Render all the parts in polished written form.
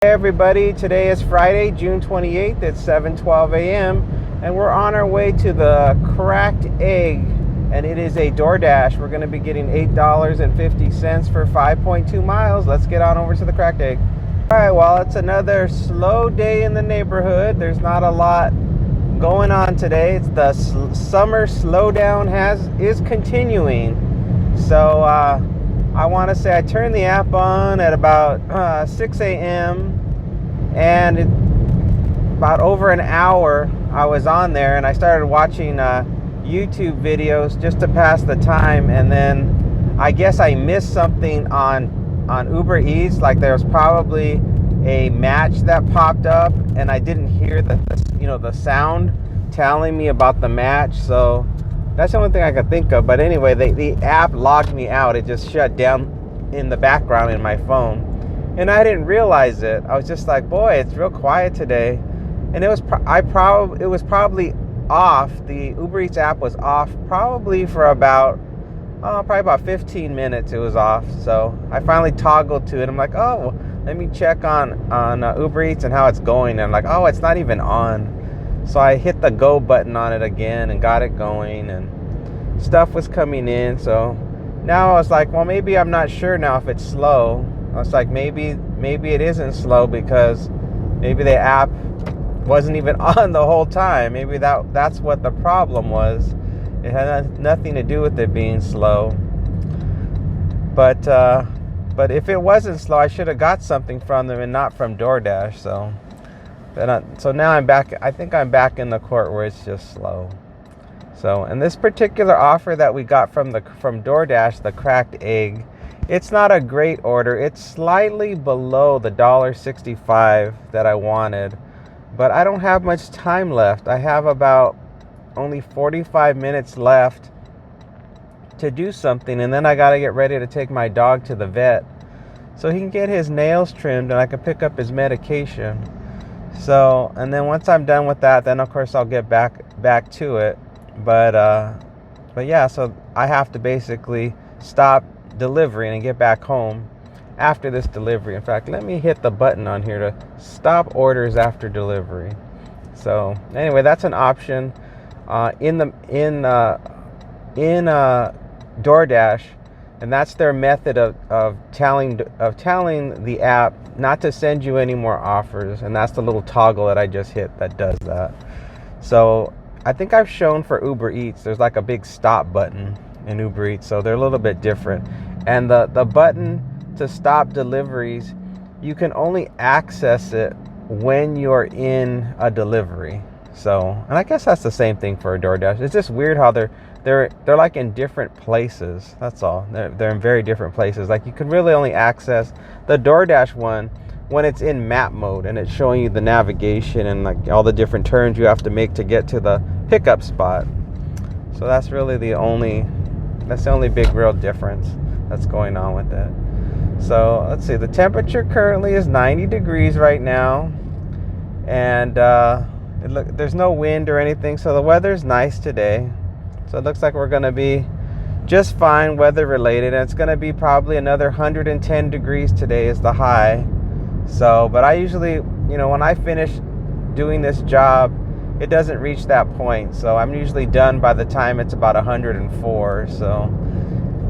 Hey everybody, today is Friday, June 28th. It's 7:12 a.m. and we're on our way to the Cracked Egg, and it is a DoorDash. We're going to be getting $8.50 for 5.2 miles. Let's get on over to the Cracked Egg. All right, well, it's another slow day in the neighborhood. There's not a lot going on today. It's the summer slowdown is continuing. So I want to say I turned the app on at about 6 a.m. and about over an hour I was on there, and I started watching YouTube videos just to pass the time. And then I guess I missed something on UberEats. Like there was probably a match that popped up, and I didn't hear the sound telling me about the match. So that's the only thing I could think of. But anyway, the app logged me out. It just shut down in the background in my phone, and I didn't realize it. I was just like, boy, it's real quiet today. And it was probably off. The Uber Eats app was off probably for about 15 minutes. It was off. So I finally toggled to it. I'm like, oh, let me check on Uber Eats and how it's going. And I'm like, oh, it's not even on. So I hit the go button on it again and got it going, and stuff was coming in. So now I was like, well, maybe I'm not sure now if it's slow. I was like, maybe it isn't slow because maybe the app wasn't even on the whole time. Maybe that's what the problem was. It had nothing to do with it being slow. But if it wasn't slow, I should have got something from them and not from DoorDash. So now I'm back. I think I'm back in the court where it's just slow. So, and this particular offer that we got from DoorDash, the Cracked Egg, it's not a great order. It's slightly below the $1.65 that I wanted, but I don't have much time left. I have about only 45 minutes left to do something, and then I got to get ready to take my dog to the vet so he can get his nails trimmed and I can pick up his medication. So, and then once I'm done with that, then of course I'll get back to it. But yeah, so I have to basically stop delivering and get back home after this delivery. In fact, let me hit the button on here to stop orders after delivery. So anyway, that's an option in DoorDash, and that's their method of telling the app not to send you any more offers, and that's the little toggle that I just hit that does that. So I think I've shown for Uber Eats, there's like a big stop button in Uber Eats, so they're a little bit different. And the button to stop deliveries, you can only access it when you're in a delivery. So, and I guess that's the same thing for a DoorDash. It's just weird how they're like in different places. That's all. They're in very different places. Like you can really only access the DoorDash one when it's in map mode and it's showing you the navigation and like all the different turns you have to make to get to the pickup spot. So that's really the only big real difference that's going on with it. So let's see, the temperature currently is 90 degrees right now, and there's no wind or anything, so the weather's nice today. So it looks like we're going to be just fine weather related, and it's going to be probably another 110 degrees today is the high. So, but I usually, when I finish doing this job, it doesn't reach that point. So I'm usually done by the time it's about 104. So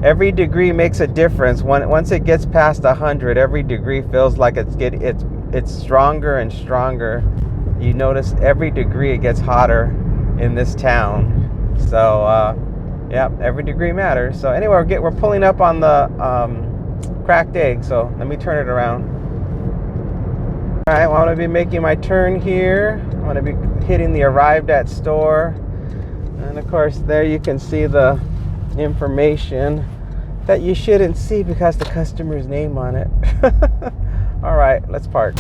every degree makes a difference. Once it gets past 100, every degree feels like it's stronger and stronger. You notice every degree it gets hotter in this town. So yeah, every degree matters. So anyway, we're pulling up on the Cracked Egg. So let me turn it around. All right, well, I'm going to be making my turn here. I'm going to be hitting the arrived at store. And of course, there you can see the information that you shouldn't see because the customer's name on it. All right, let's park.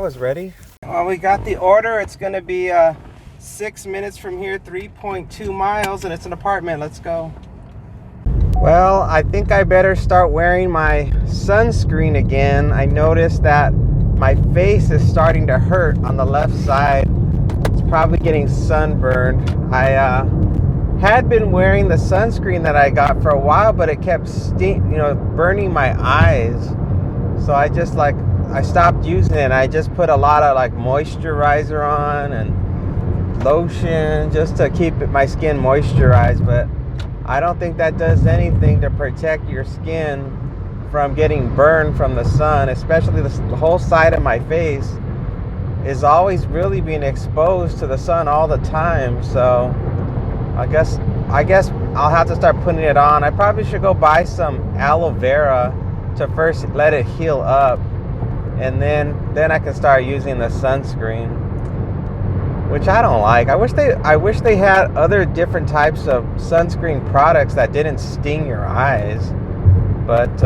was ready. Well, we got the order. It's going to be 6 minutes from here, 3.2 miles, and it's an apartment. Let's go. Well, I think I better start wearing my sunscreen again. I noticed that my face is starting to hurt on the left side. It's probably getting sunburned. I had been wearing the sunscreen that I got for a while, but it kept burning my eyes. So I stopped using it. I just put a lot of moisturizer on and lotion just to keep my skin moisturized, but I don't think that does anything to protect your skin from getting burned from the sun, especially the whole side of my face is always really being exposed to the sun all the time. So I guess I'll have to start putting it on. I probably should go buy some aloe vera to first let it heal up, and then I can start using the sunscreen, which I don't like. I wish they had other different types of sunscreen products that didn't sting your eyes. But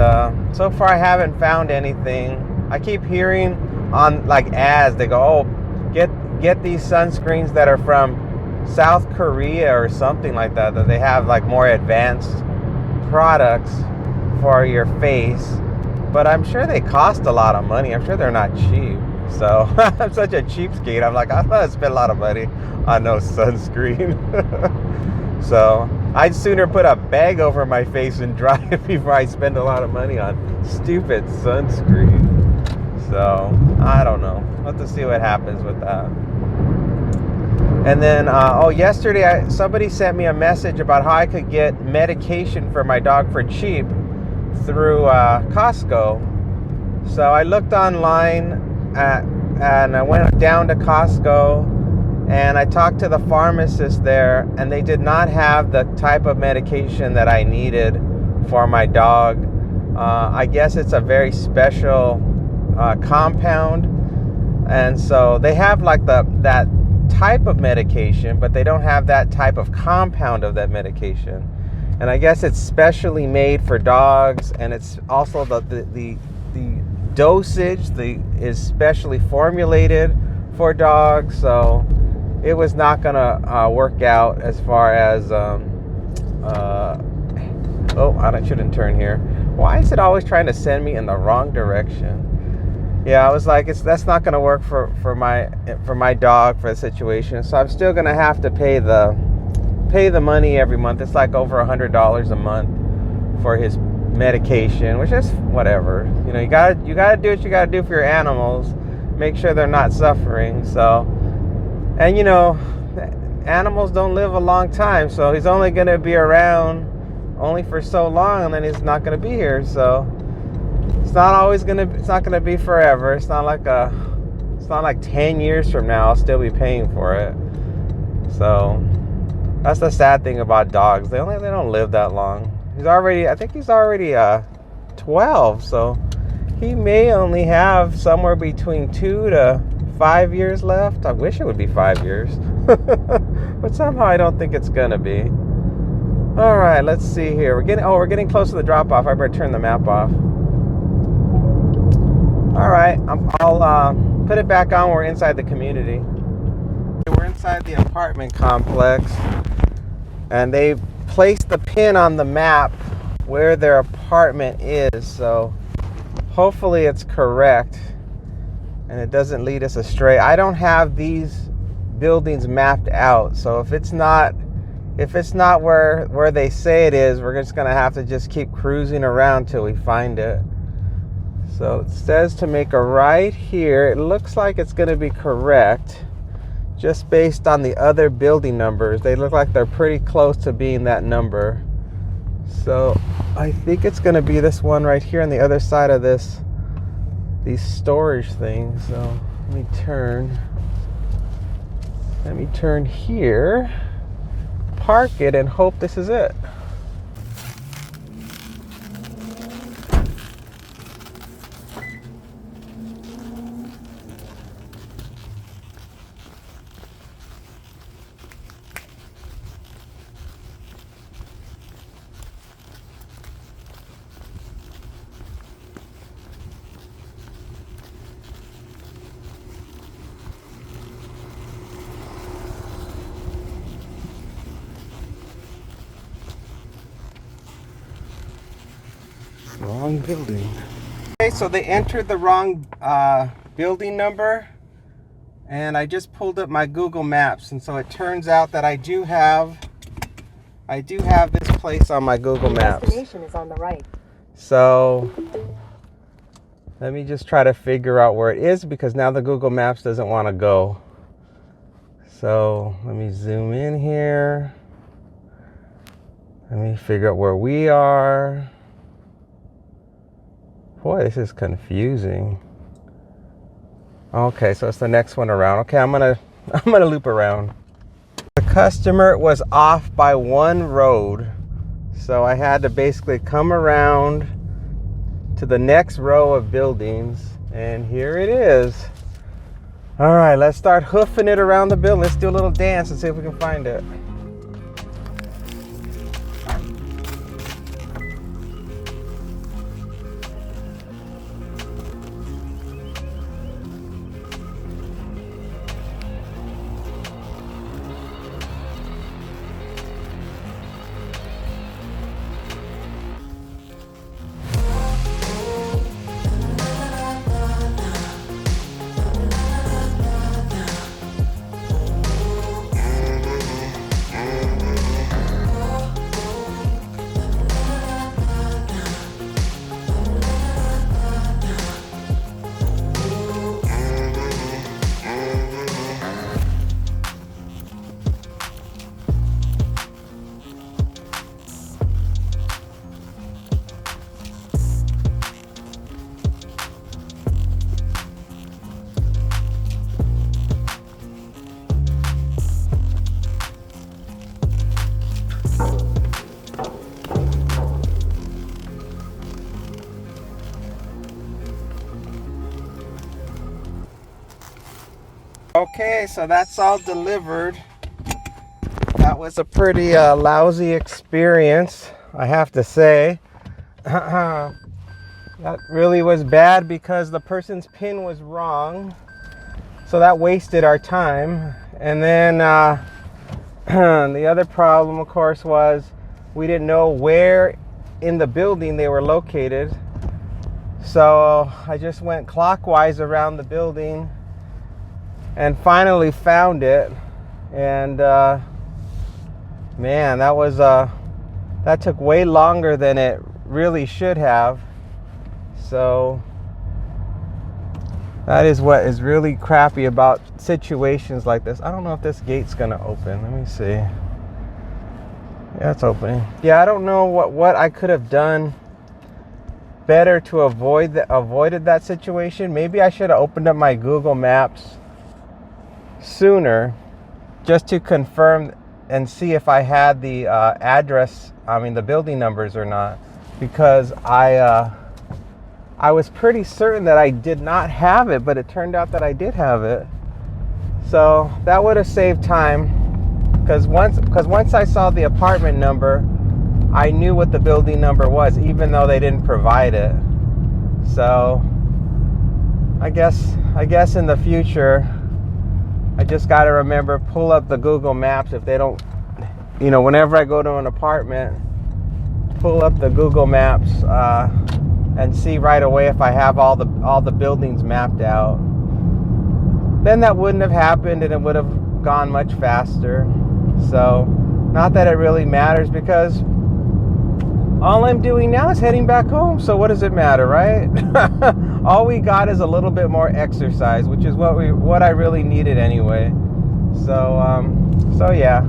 so far I haven't found anything. I keep hearing on ads, they go, "Oh, get these sunscreens that are from South Korea or something like that they have more advanced products for your face." But I'm sure they cost a lot of money. I'm sure they're not cheap. So I'm such a cheapskate. I'm like, I'm gonna spend a lot of money on no sunscreen. So I'd sooner put a bag over my face and dry it before I spend a lot of money on stupid sunscreen. So I don't know. We'll have to see what happens with that. And then, yesterday somebody sent me a message about how I could get medication for my dog for cheap through Costco. So I looked online and I went down to Costco and I talked to the pharmacist there, and they did not have the type of medication that I needed for my dog. I guess it's a very special compound, and so they have that type of medication, but they don't have that type of compound of that medication. And I guess it's specially made for dogs, and it's also the dosage is specially formulated for dogs. So it was not gonna work out as far as I shouldn't turn here. Why is it always trying to send me in the wrong direction? Yeah, I was like, that's not gonna work for my dog for the situation. So I'm still gonna have to pay the money every month. It's over $100 a month for his medication, which is whatever. You gotta do what you gotta do for your animals. Make sure they're not suffering. So, and animals don't live a long time, so he's only gonna be around only for so long, and then he's not gonna be here. So it's not gonna be forever. It's not like 10 years from now I'll still be paying for it. So that's the sad thing about dogs. They don't live that long. I think he's already 12, so he may only have somewhere between 2 to 5 years left. I wish it would be 5 years, but somehow I don't think it's gonna be. All right, let's see here. We're getting close to the drop off. I better turn the map off. All right, I'll put it back on. We're inside the community. We're inside the apartment complex, and they placed the pin on the map where their apartment is. So hopefully it's correct and it doesn't lead us astray. I don't have these buildings mapped out, so if it's not where they say it is, we're just gonna have to just keep cruising around till we find it. So it says to make a right here. It looks like it's gonna be correct just based on the other building numbers. They look like they're pretty close to being that number. So I think it's gonna be this one right here on the other side of these storage things. So let me turn here, park it, and hope this is it. Wrong building. Okay, so they entered the wrong building number, and I just pulled up my Google Maps, and so it turns out that I do have this place on my Google Maps. Destination is on the right. So let me just try to figure out where it is, because now the Google Maps doesn't want to go. So let me zoom in here. Let me figure out where we are. Boy, this is confusing. Okay, so it's the next one around. Okay, I'm gonna loop around. The customer was off by one road, so I had to basically come around to the next row of buildings, and here it is. All right, let's start hoofing it around the building. Let's do a little dance and see if we can find it. Okay, so that's all delivered. That was a pretty lousy experience, I have to say. That really was bad because the person's PIN was wrong. So that wasted our time. And then the other problem, of course, was we didn't know where in the building they were located. So I just went clockwise around the building and finally found it. And man, that took way longer than it really should have. So that is what is really crappy about situations like this. I don't know if this gate's gonna open. Let me see. Yeah, it's opening. Yeah, I don't know what I could have done better to avoided that situation. Maybe I should have opened up my Google Maps sooner, just to confirm and see if I had the the building numbers or not, because I was pretty certain that I did not have it, but it turned out that I did have it. So that would have saved time, because once I saw the apartment number, I knew what the building number was, even though they didn't provide it. So I guess in the future, I just got to remember, pull up the Google Maps if they don't, whenever I go to an apartment, pull up the Google Maps and see right away if I have all the buildings mapped out. Then that wouldn't have happened, and it would have gone much faster. So, not that it really matters, because all I'm doing now is heading back home. So what does it matter, right? All we got is a little bit more exercise, which is what I really needed anyway. So yeah.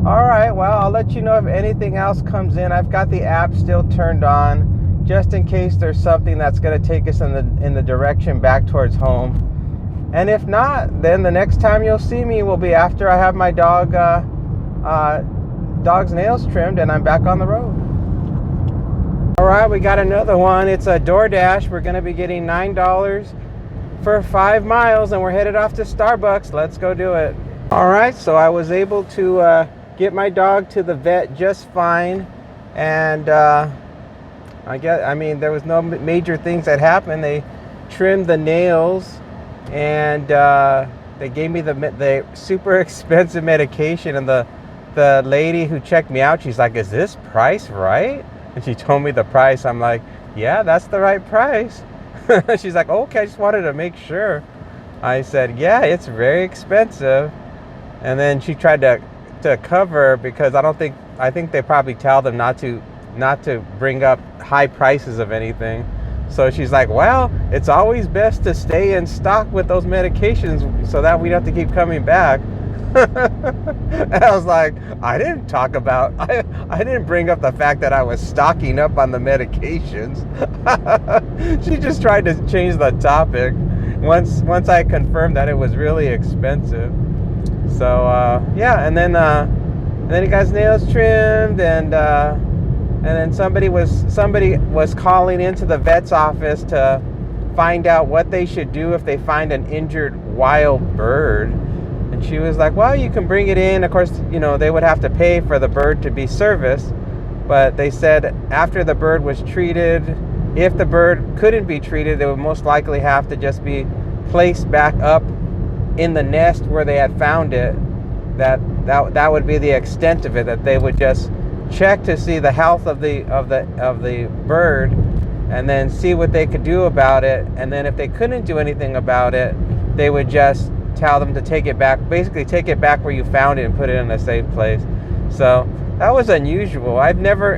All right, well, I'll let you know if anything else comes in. I've got the app still turned on, just in case there's something that's going to take us in the direction back towards home. And if not, then the next time you'll see me will be after I have my dog's nails trimmed and I'm back on the road. All right, we got another one. It's a DoorDash. We're going to be getting $9 for 5 miles, and we're headed off to Starbucks. Let's go do it. All right, so I was able to get my dog to the vet just fine, and there was no major things that happened. They trimmed the nails, and they gave me the super expensive medication, and the lady who checked me out, she's like, "Is this price right?" And she told me the price. I'm like, yeah, that's the right price. She's like, okay, I just wanted to make sure. I said, yeah, it's very expensive. And then she tried to cover, because I think they probably tell them not to bring up high prices of anything. So she's like, well, it's always best to stay in stock with those medications so that we don't have to keep coming back. And I was like, I didn't bring up the fact that I was stocking up on the medications. She just tried to change the topic once I confirmed that it was really expensive. So yeah, and then he got his nails trimmed, and then somebody was calling into the vet's office to find out what they should do if they find an injured wild bird. And she was like, well, you can bring it in. Of course, they would have to pay for the bird to be serviced. But they said after the bird was treated, if the bird couldn't be treated, they would most likely have to just be placed back up in the nest where they had found it. That would be the extent of it, that they would just check to see the health of the bird, and then see what they could do about it. And then if they couldn't do anything about it, they would just tell them to take it back, basically take it back where you found it and put it in a safe place. So that was unusual. I've never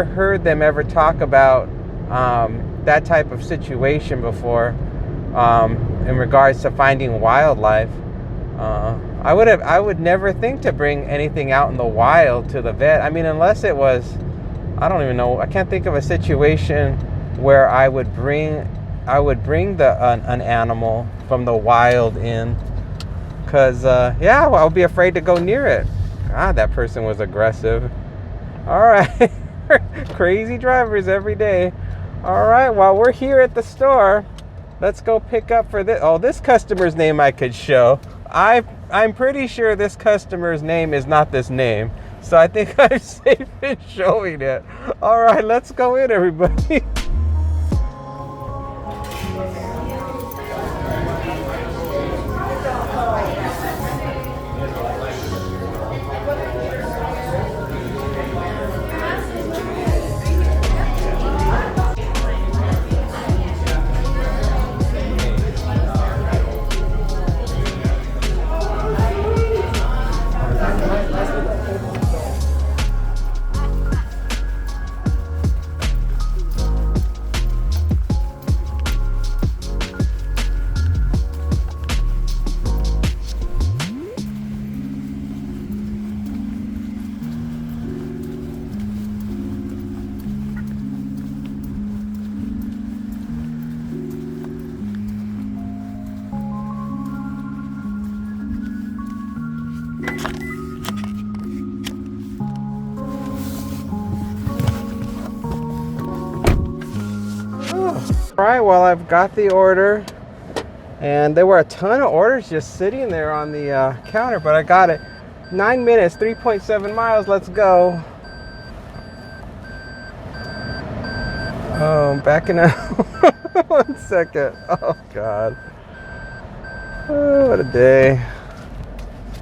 heard them ever talk about that type of situation before, in regards to finding wildlife. I would never think to bring anything out in the wild to the vet. I mean, unless it was, I don't even know. I can't think of a situation where I would bring an animal from the wild in, because yeah, well, I would be afraid to go near it. God, that person was aggressive. All right. Crazy drivers every day. All right, while we're here at the store, let's go pick up for this. Oh, this customer's name I could show. I'm pretty sure this customer's name is not this name, so I think I'm safe in showing it. All right, let's go in, everybody. All right, well, I've got the order, and there were a ton of orders just sitting there on the counter, but I got it. 9 minutes, 3.7 miles, let's go. Oh, I'm backing out. 1 second. Oh, God. Oh, what a day.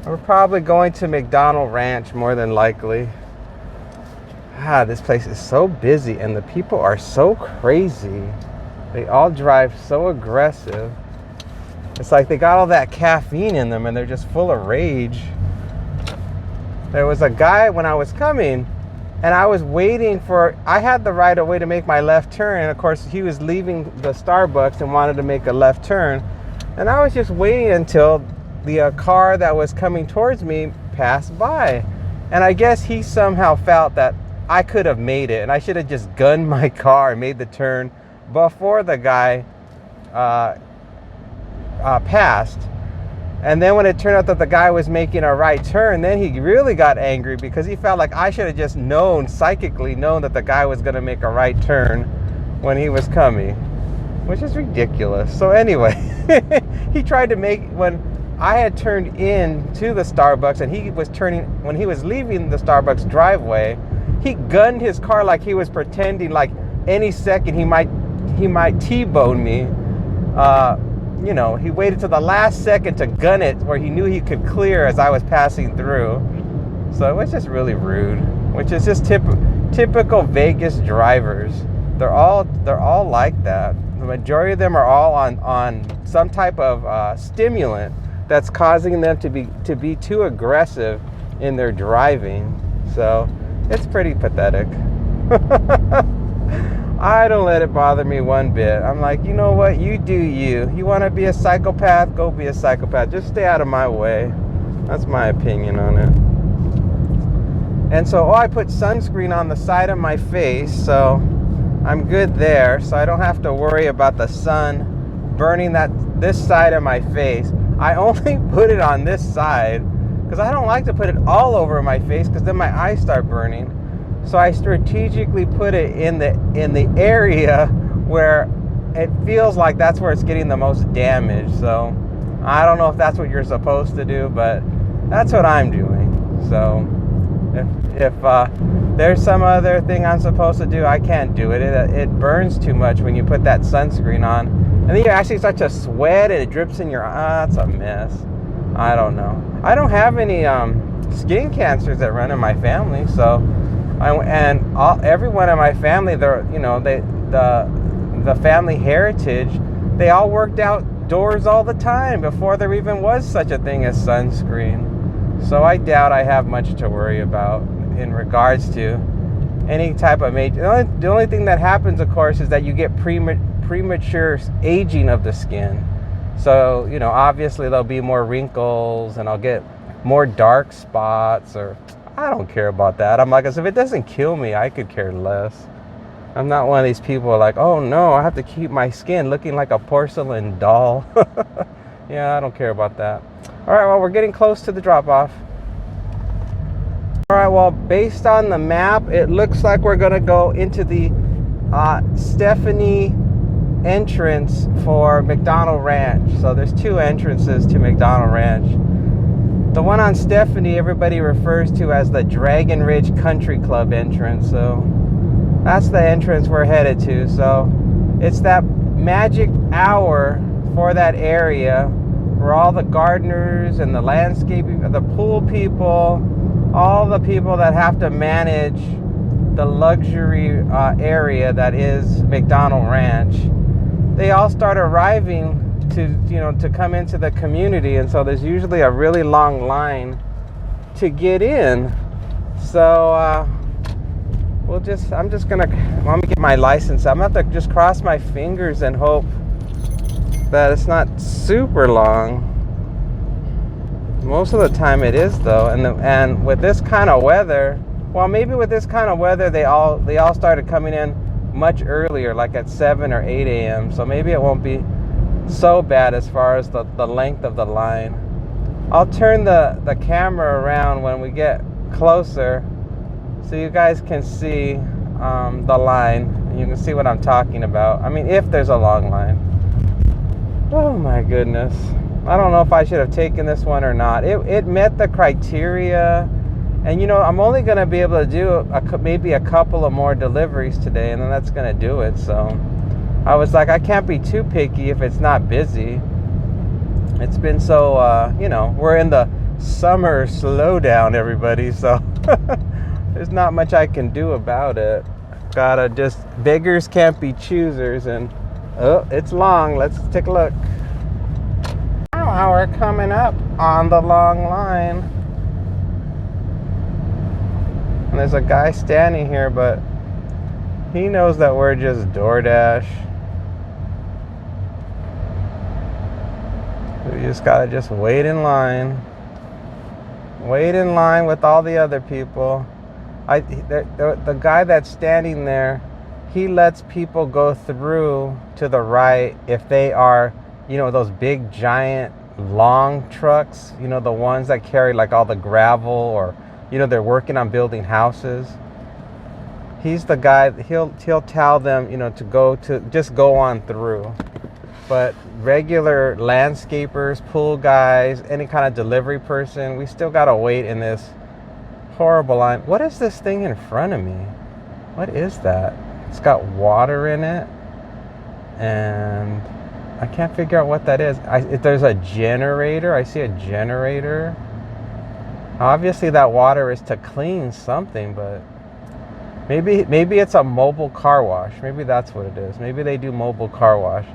We're probably going to McDonald Ranch, more than likely. This place is so busy, and the people are so crazy. They all drive so aggressive. It's like they got all that caffeine in them and they're just full of rage. There was a guy when I was coming, and I was waiting I had the right of way to make my left turn, and of course he was leaving the Starbucks and wanted to make a left turn. And I was just waiting until the car that was coming towards me passed by. And I guess he somehow felt that I could have made it, and I should have just gunned my car and made the turn before the guy passed. And then when it turned out that the guy was making a right turn, then he really got angry because he felt like I should have just psychically known that the guy was going to make a right turn when he was coming, which is ridiculous. So anyway, he tried to when I had turned in to the Starbucks, and when he was leaving the Starbucks driveway, he gunned his car like he was pretending like any second he might T-bone me. He waited till the last second to gun it where he knew he could clear as I was passing through. So it was just really rude, which is just typical Vegas drivers. they're all like that. The majority of them are all on some type of stimulant that's causing them to be too aggressive in their driving. So it's pretty pathetic. I don't let it bother me one bit. I'm like, you know what? You do you. You want to be a psychopath? Go be a psychopath. Just stay out of my way. That's my opinion on it. And so, I put sunscreen on the side of my face, so I'm good there. So I don't have to worry about the sun burning this side of my face. I only put it on this side because I don't like to put it all over my face because then my eyes start burning. So I strategically put it in the area where it feels like that's where it's getting the most damage. So I don't know if that's what you're supposed to do, but that's what I'm doing. So if there's some other thing I'm supposed to do, I can't do it. It burns too much when you put that sunscreen on. And then you actually start to sweat and it drips in your eye. It's a mess. I don't know. I don't have any skin cancers that run in my family, so everyone in my family, the family heritage, they all worked outdoors all the time before there even was such a thing as sunscreen. So I doubt I have much to worry about in regards to any type of major. The only thing that happens, of course, is that you get premature aging of the skin. So, obviously there'll be more wrinkles and I'll get more dark spots, or I don't care about that. I'm like, if it doesn't kill me, I could care less. I'm not one of these people like, oh no, I have to keep my skin looking like a porcelain doll. Yeah, I don't care about that. All right, well, we're getting close to the drop-off. All right, well, based on the map, it looks like we're gonna go into the Stephanie entrance for McDonald Ranch. So there's two entrances to McDonald Ranch. The one on Stephanie, everybody refers to as the Dragon Ridge Country Club entrance. So that's the entrance we're headed to. So it's that magic hour for that area where all the gardeners and the landscaping, the pool people, all the people that have to manage the luxury area that is McDonald Ranch, they all start arriving to come into the community, and so there's usually a really long line to get in. So let me get my license. I'm gonna have to just cross my fingers and hope that it's not super long. Most of the time it is, though, and with this kind of weather, well, maybe with this kind of weather they all started coming in much earlier, like at 7 or 8 a.m. So maybe it won't be so bad as far as the length of the line. I'll turn the camera around when we get closer so you guys can see the line and you can see what I'm talking about. I mean, if there's a long line. Oh my goodness, I don't know if I should have taken this one or not. It met the criteria, and I'm only going to be able to do maybe a couple of more deliveries today, and then that's going to do it. So I was like, I can't be too picky if it's not busy. It's been so, we're in the summer slowdown, everybody, so there's not much I can do about it. Gotta just, beggars can't be choosers, and oh, it's long. Let's take a look. Now we're coming up on the long line. And there's a guy standing here, but he knows that we're just DoorDash. We just gotta just wait in line. Wait in line with all the other people. The guy that's standing there, he lets people go through to the right if they are, those big giant long trucks, the ones that carry like all the gravel, or they're working on building houses. He's the guy, he'll tell them, to just go on through. But regular landscapers, pool guys, any kind of delivery person, we still gotta wait in this horrible line. What is this thing in front of me? What is that? It's got water in it, and I can't figure out what that is. There's a generator. I see a generator. Obviously that water is to clean something, but Maybe it's a mobile car wash. Maybe that's what it is. Maybe they do mobile car wash.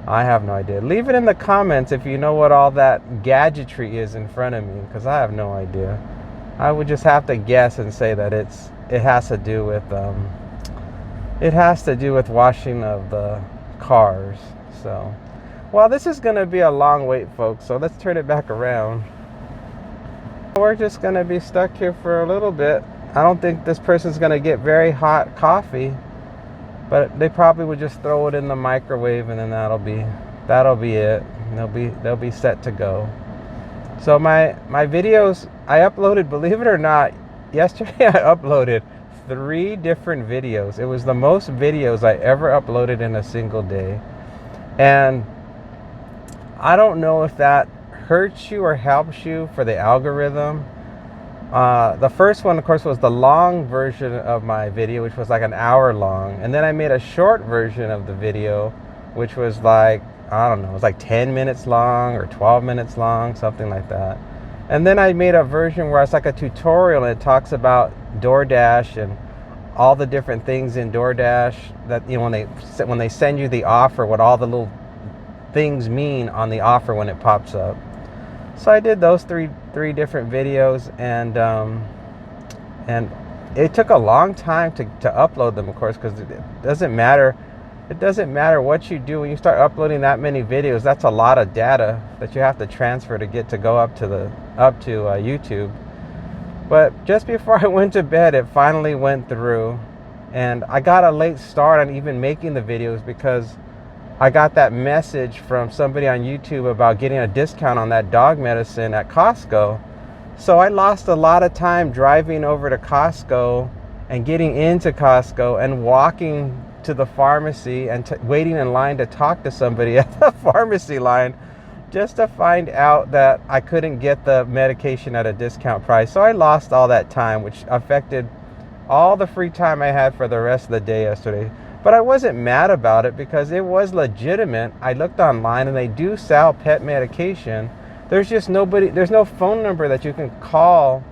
I have no idea. Leave it in the comments if you know what all that gadgetry is in front of me, because I have no idea. I would just have to guess and say that it has to do with washing of the cars. So, well, this is going to be a long wait, folks. So let's turn it back around. We're just going to be stuck here for a little bit. I don't think this person's going to get very hot coffee, but they probably would just throw it in the microwave, and then that'll be it. They'll be set to go. So my videos, I uploaded, believe it or not, yesterday I uploaded 3 different videos. It was the most videos I ever uploaded in a single day. And I don't know if that hurts you or helps you for the algorithm. The first one, of course, was the long version of my video, which was like an hour long. And then I made a short version of the video, which was like, I don't know, it was like 10 minutes long or 12 minutes long, something like that. And then I made a version where it's like a tutorial, and it talks about DoorDash and all the different things in DoorDash that, you know, when they send you the offer, what all the little things mean on the offer when it pops up. So I did those three different videos, and it took a long time to upload them, of course, because it doesn't matter what you do when you start uploading that many videos. That's a lot of data that you have to transfer to go up to YouTube. But just before I went to bed, it finally went through, and I got a late start on even making the videos because I got that message from somebody on YouTube about getting a discount on that dog medicine at Costco. So I lost a lot of time driving over to Costco and getting into Costco and walking to the pharmacy and waiting in line to talk to somebody at the pharmacy line, just to find out that I couldn't get the medication at a discount price. So I lost all that time, which affected all the free time I had for the rest of the day yesterday. But I wasn't mad about it because it was legitimate. I looked online and they do sell pet medication. There's just there's no phone number that you can call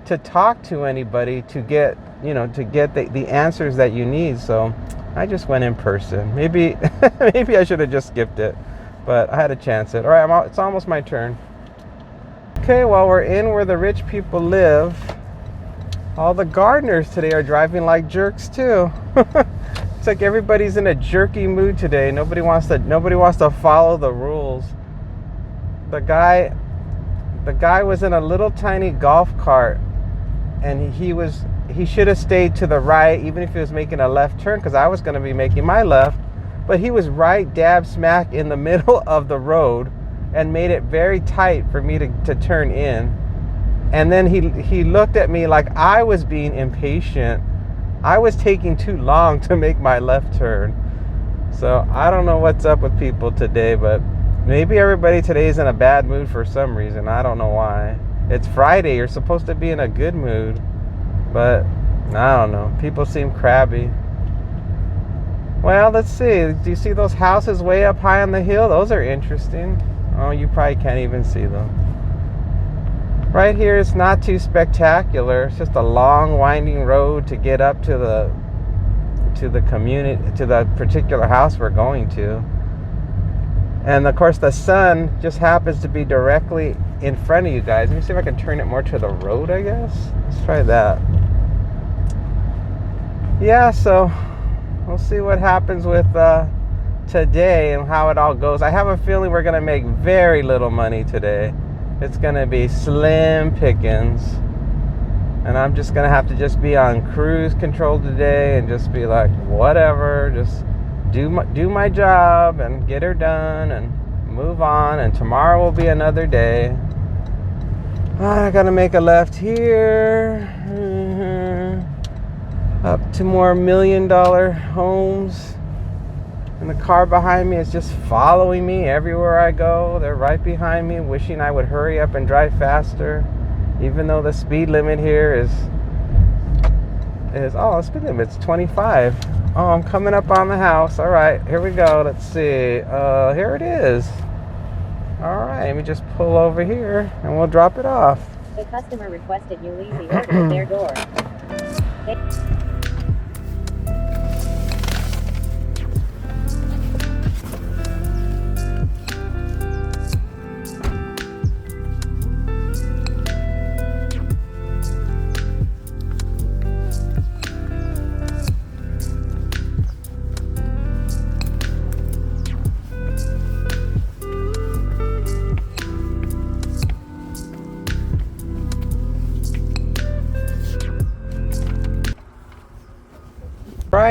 to talk to anybody to get the answers that you need. So I just went in person. Maybe I should have just skipped it, but I had to chance it. All right, it's almost my turn. Okay, well, we're in where the rich people live. All the gardeners today are driving like jerks too. It's like everybody's in a jerky mood today. Nobody wants to follow the rules. The guy was in a little tiny golf cart, and he should have stayed to the right, even if he was making a left turn, because I was going to be making my left. But he was right dab smack in the middle of the road and made it very tight for me to turn in. And then he looked at me like I was being impatient. I was taking too long to make my left turn. So I don't know what's up with people today, but maybe everybody today is in a bad mood for some reason. I don't know why. It's Friday. You're supposed to be in a good mood. But I don't know. People seem crabby. Well, let's see. Do you see those houses way up high on the hill? Those are interesting. Oh, you probably can't even see them. Right here, it's not too spectacular. It's just a long, winding road to get up to the community, to the particular house we're going to. And of course, the sun just happens to be directly in front of you guys. Let me see if I can turn it more to the road, I guess. Let's try that. Yeah, so we'll see what happens with today and how it all goes. I have a feeling we're going to make very little money today. It's going to be slim pickings. And I'm just going to have to just be on cruise control today and just be like, whatever, just do my job and get her done and move on. And tomorrow will be another day. I got to make a left here. Up to more $1 million homes. And the car behind me is just following me everywhere I go. They're right behind me, wishing I would hurry up and drive faster. Even though the speed limit here is the speed limit's 25. Oh, I'm coming up on the house. All right, here we go. Let's see. Here it is. All right, let me just pull over here and we'll drop it off. The customer requested you leave the order at their door.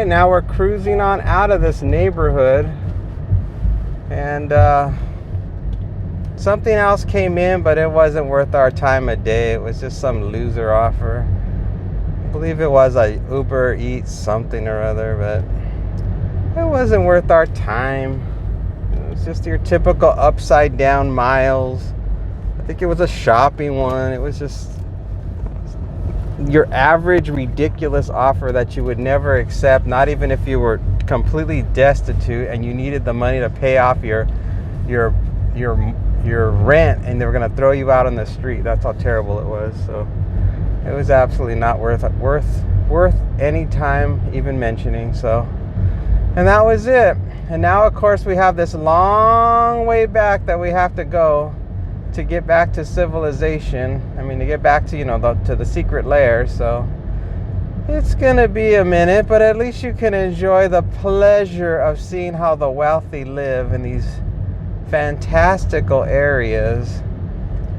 right, now we're cruising on out of this neighborhood, and something else came in, but it wasn't worth our time of day. It was just some loser offer. I believe it was a UberEats something or other, but it wasn't worth our time. It was just your typical upside down miles. I think it was a shopping one. It was just your average ridiculous offer that you would never accept, not even if you were completely destitute and you needed the money to pay off your rent, and they were going to throw you out on the street. That's how terrible it was. So it was absolutely not worth any time even mentioning. So, and that was it. And now, of course, we have this long way back that we have to go to get back to civilization. I mean, to get back to, to the secret lair. So it's gonna be a minute, but at least you can enjoy the pleasure of seeing how the wealthy live in these fantastical areas,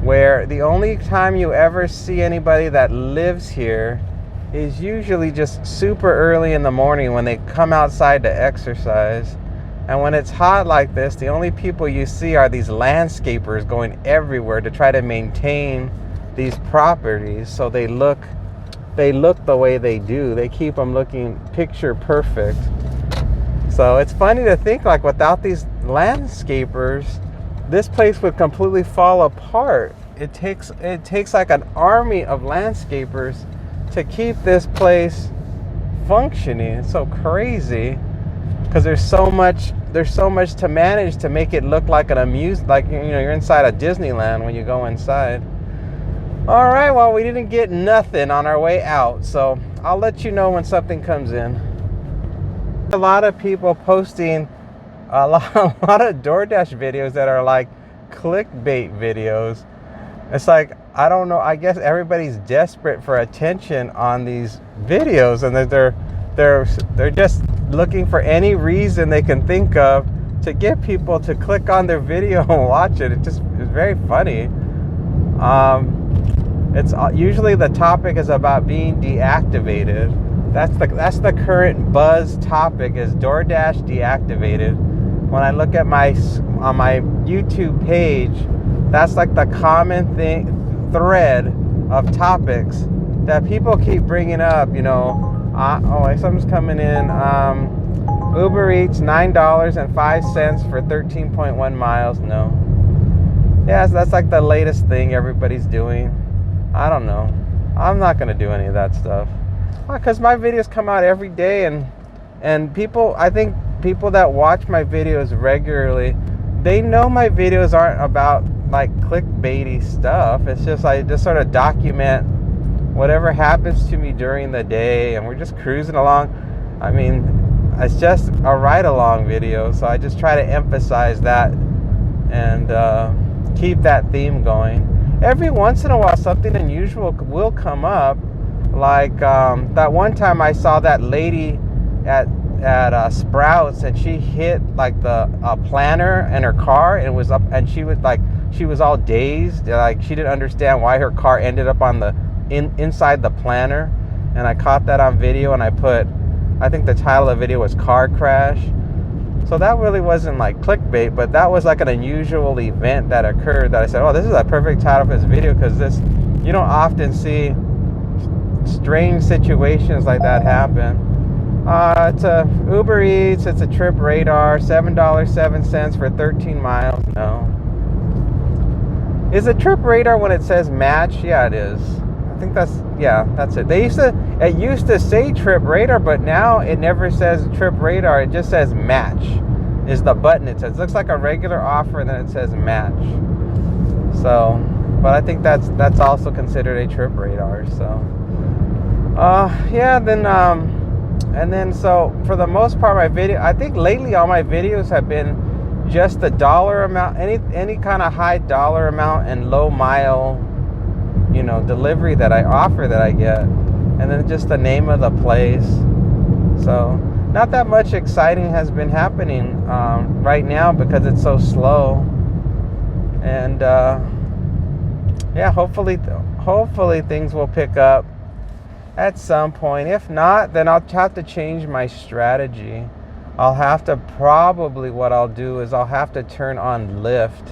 where the only time you ever see anybody that lives here is usually just super early in the morning when they come outside to exercise. And when it's hot like this, the only people you see are these landscapers going everywhere to try to maintain these properties so they look the way they do. They keep them looking picture perfect. So it's funny to think, like, without these landscapers, this place would completely fall apart. It takes like an army of landscapers to keep this place functioning. It's so crazy. Because there's so much to manage to make it look like you're inside a Disneyland when you go inside. All right, well, we didn't get nothing on our way out, so I'll let you know when something comes in. A lot of people posting a lot of DoorDash videos that are like clickbait videos. It's like, I don't know, I guess everybody's desperate for attention on these videos, and they're just looking for any reason they can think of to get people to click on their video and watch it. It's very funny. It's usually the topic is about being deactivated. That's the current buzz topic, is DoorDash deactivated. When I look at on my YouTube page, that's like the common thread of topics that people keep bringing up. Something's coming in. UberEats, $9.05 for 13.1 miles. No. Yeah, so that's like the latest thing everybody's doing. I don't know. I'm not going to do any of that stuff. Because my videos come out every day, and I think people that watch my videos regularly, they know my videos aren't about like clickbaity stuff. It's just, I just sort of document whatever happens to me during the day, and we're just cruising along. I mean, it's just a ride-along video, so I just try to emphasize that and keep that theme going. Every once in a while, something unusual will come up. Like that one time I saw that lady at Sprouts, and she hit like the planner in her car, and it was up, and she was all dazed, like she didn't understand why her car ended up on the inside the planner. And I caught that on video, and I think the title of the video was Car Crash. So that really wasn't like clickbait, but that was like an unusual event that occurred that I said, oh, this is a perfect title for this video, because you don't often see strange situations like that happen. It's a Uber Eats, it's a trip radar, $7.07 for 13 miles. No. Is a trip radar when it says match? Yeah, it is. I think that's it. It used to say trip radar, but now it never says trip radar. It just says match is the button it says. It looks like a regular offer, and then it says match. So, but I think that's also considered a trip radar. So, and then so for the most part, I think lately all my videos have been just the dollar amount, any kind of high dollar amount and low mile, delivery that I offer, that I get, and then just the name of the place. So not that much exciting has been happening right now because it's so slow. And hopefully things will pick up at some point. If not, then I'll have to change my strategy. I'll have to probably, what I'll do is I'll have to turn on Lyft,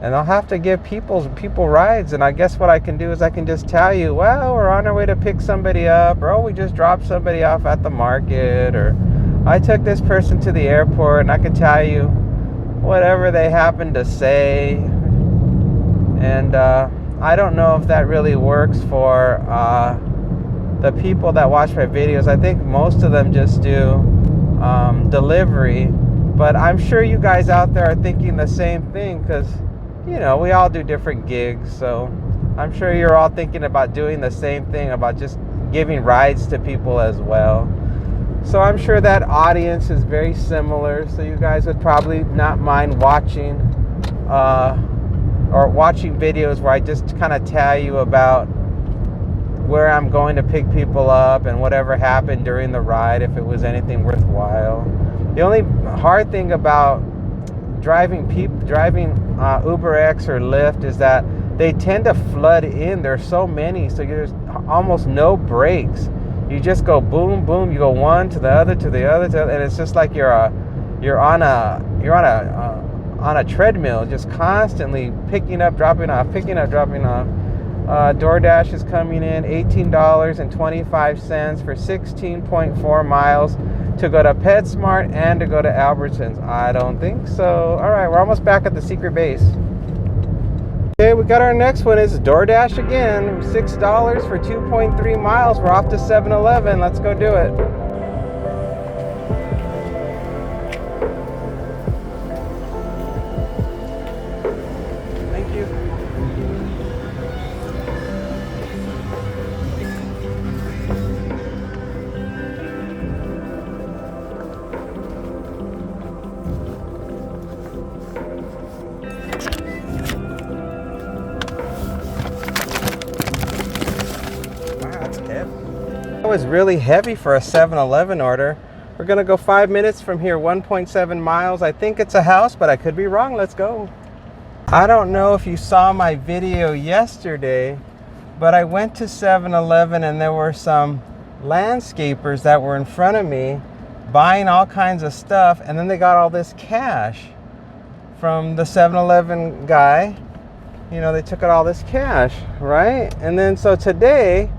and I'll have to give people rides. And I guess what I can do is I can just tell you, well, we're on our way to pick somebody up, or oh, we just dropped somebody off at the market, or I took this person to the airport, and I can tell you whatever they happen to say. And I don't know if that really works for the people that watch my videos. I think most of them just do delivery, but I'm sure you guys out there are thinking the same thing, because you know, we all do different gigs, so I'm sure you're all thinking about doing the same thing, about just giving rides to people as well. So I'm sure that audience is very similar, so you guys would probably not mind watching videos where I just kind of tell you about where I'm going to pick people up and whatever happened during the ride, if it was anything worthwhile. The only hard thing about driving UberX or Lyft is that they tend to flood in. There's so many, so there's almost no breaks. You just go boom, boom. You go one to the other, to the other, and it's just like you're on a treadmill, just constantly picking up, dropping off, picking up, dropping off. DoorDash is coming in $18.25 for 16.4 miles to go to PetSmart and to go to Albertsons. I don't think so. All right, we're almost back at the secret base. Okay, we got our next one. Is DoorDash again. $6 for 2.3 miles. We're off to 7-Eleven. Let's go do it. Thank you. That was really heavy for a 7-Eleven order. We're gonna go 5 minutes from here, 1.7 miles. I think it's a house, but I could be wrong. Let's go. I don't know if you saw my video yesterday, but I went to 7-Eleven and there were some landscapers that were in front of me buying all kinds of stuff, and then they got all this cash from the 7-Eleven guy. You know, they took out all this cash, right? And then so today,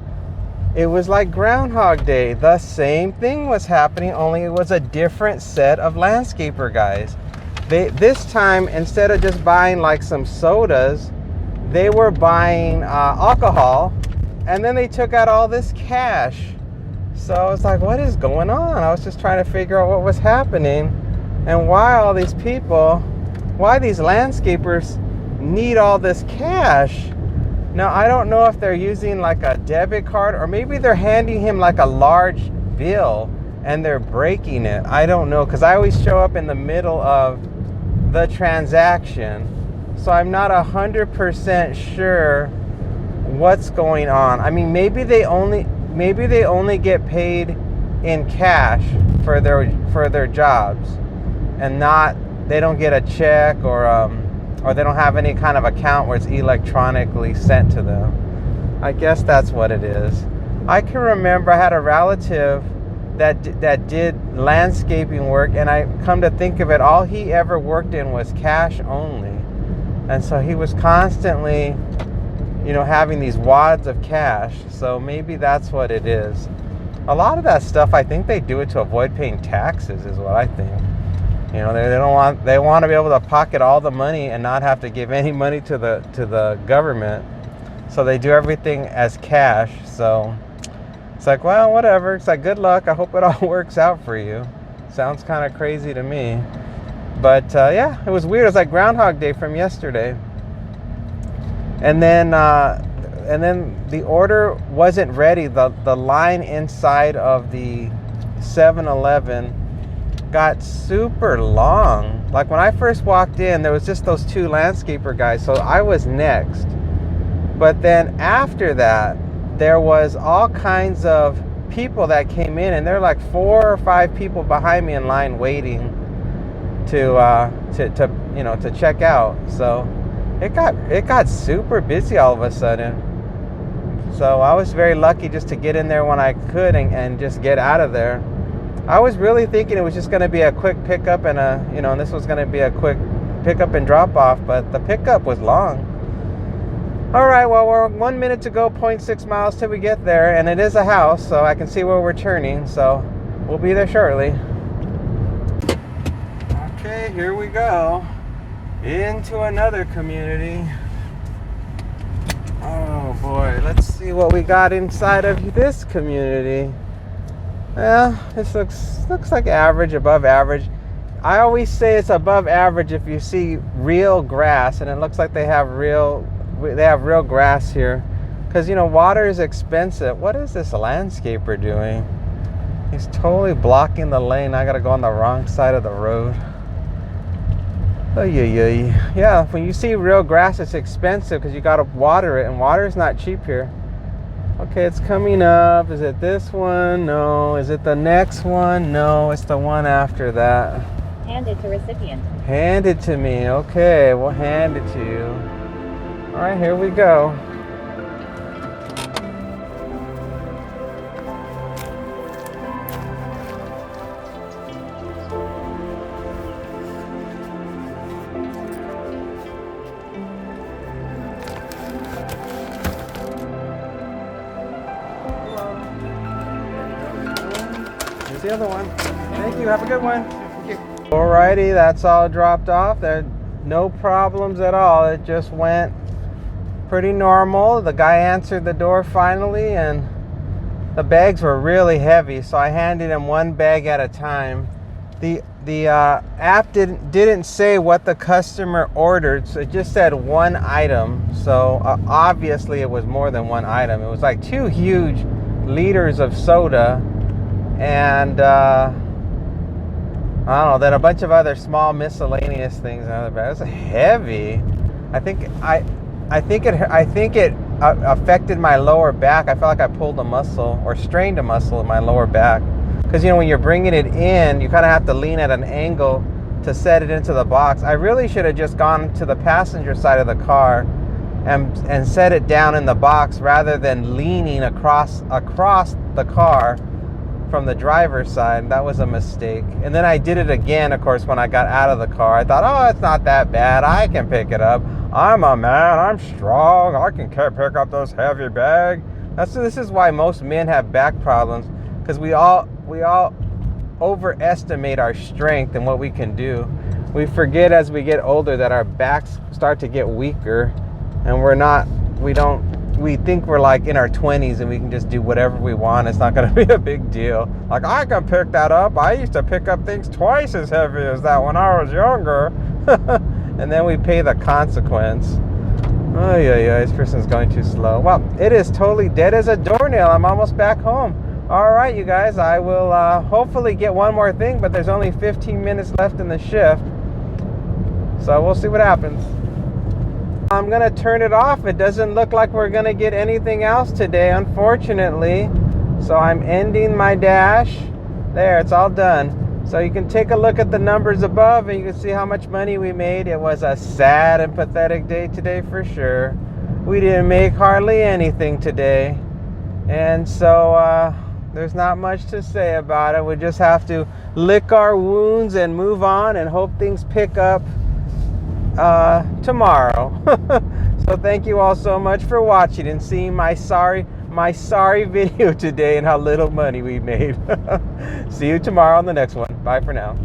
it was like Groundhog Day. The same thing was happening, only it was a different set of landscaper guys. This time, instead of just buying like some sodas, they were buying alcohol, and then they took out all this cash. So I was like, what is going on? I was just trying to figure out what was happening and why all these people, why these landscapers need all this cash. Now, I don't know if they're using like a debit card, or maybe they're handing him like a large bill and they're breaking it. I don't know, because I always show up in the middle of the transaction. So I'm not 100% sure what's going on. I mean, maybe they only get paid in cash for their jobs, and they don't get a check, or they don't have any kind of account where it's electronically sent to them. I guess that's what it is. I can remember I had a relative that did landscaping work, and I come to think of it, all he ever worked in was cash only. And so he was constantly, you know, having these wads of cash. So maybe that's what it is. A lot of that stuff, I think they do it to avoid paying taxes, is what I think. You know, they want to be able to pocket all the money and not have to give any money to the government. So they do everything as cash. So it's like, well, whatever. It's like, good luck. I hope it all works out for you. Sounds kind of crazy to me. But yeah, it was weird. It was like Groundhog Day from yesterday. And then the order wasn't ready. The line inside of the 7-Eleven got super long. Like when I first walked in, there was just those two landscaper guys, so I was next. But then after that, there was all kinds of people that came in, and there were like 4 or 5 people behind me in line waiting to check out. So it got super busy all of a sudden. So I was very lucky just to get in there when I could and just get out of there. I was really thinking it was just going to be a quick pickup and and this was going to be a quick pickup and drop off, but the pickup was long. All right, well, we're 1 minute to go, 0.6 miles till we get there, and it is a house, so I can see where we're turning, so we'll be there shortly. Okay, here we go into another community. Oh boy, let's see what we got inside of this community. Well, this looks like average, above average. I always say it's above average if you see real grass, and it looks like they have real grass here, because water is expensive. What is this landscaper doing? He's totally blocking the lane. I gotta go on the wrong side of the road. Oh yeah, when you see real grass, it's expensive because you gotta water it, and water is not cheap here. Okay, it's coming up. Is it this one? No. Is it the next one? No, it's the one after that. Hand it to recipient. Hand it to me. Okay, we'll hand it to you. All right, here we go. Here's the other one. Thank you. Have a good one. Thank you. Alrighty, that's all dropped off. There, no problems at all. It just went pretty normal. The guy answered the door finally, and the bags were really heavy, so I handed him one bag at a time. The app didn't say what the customer ordered, so it just said one item. So obviously it was more than one item. It was like 2 huge liters of soda, and I don't know, then a bunch of other small miscellaneous things in other bags. It was heavy. I think it affected my lower back. I felt like I pulled a muscle or strained a muscle in my lower back. Because when you're bringing it in, you kind of have to lean at an angle to set it into the box. I really should have just gone to the passenger side of the car and set it down in the box rather than leaning across the car from the driver's side. That was a mistake. And then I did it again, of course, when I got out of the car. I thought, oh, it's not that bad. I can pick it up. I'm a man. I'm strong. I can pick up those heavy bags. This is why most men have back problems, because we all overestimate our strength and what we can do. We forget as we get older that our backs start to get weaker, and we think we're like in our 20s and we can just do whatever we want. It's not going to be a big deal. Like, I can pick that up. I used to pick up things twice as heavy as that when I was younger. And then we pay the consequence. Oh yeah, this person's going too slow. Well, it is totally dead as a doornail. I'm almost back home. All right, you guys, I will hopefully get one more thing, but there's only 15 minutes left in the shift. So we'll see what happens. I'm going to turn it off. It doesn't look like we're going to get anything else today, unfortunately. So I'm ending my dash. There, it's all done. So you can take a look at the numbers above and you can see how much money we made. It was a sad and pathetic day today for sure. We didn't make hardly anything today. And so there's not much to say about it. We just have to lick our wounds and move on and hope things pick up tomorrow. So thank you all so much for watching and seeing my sorry video today and how little money we made. See you tomorrow on the next one. Bye for now.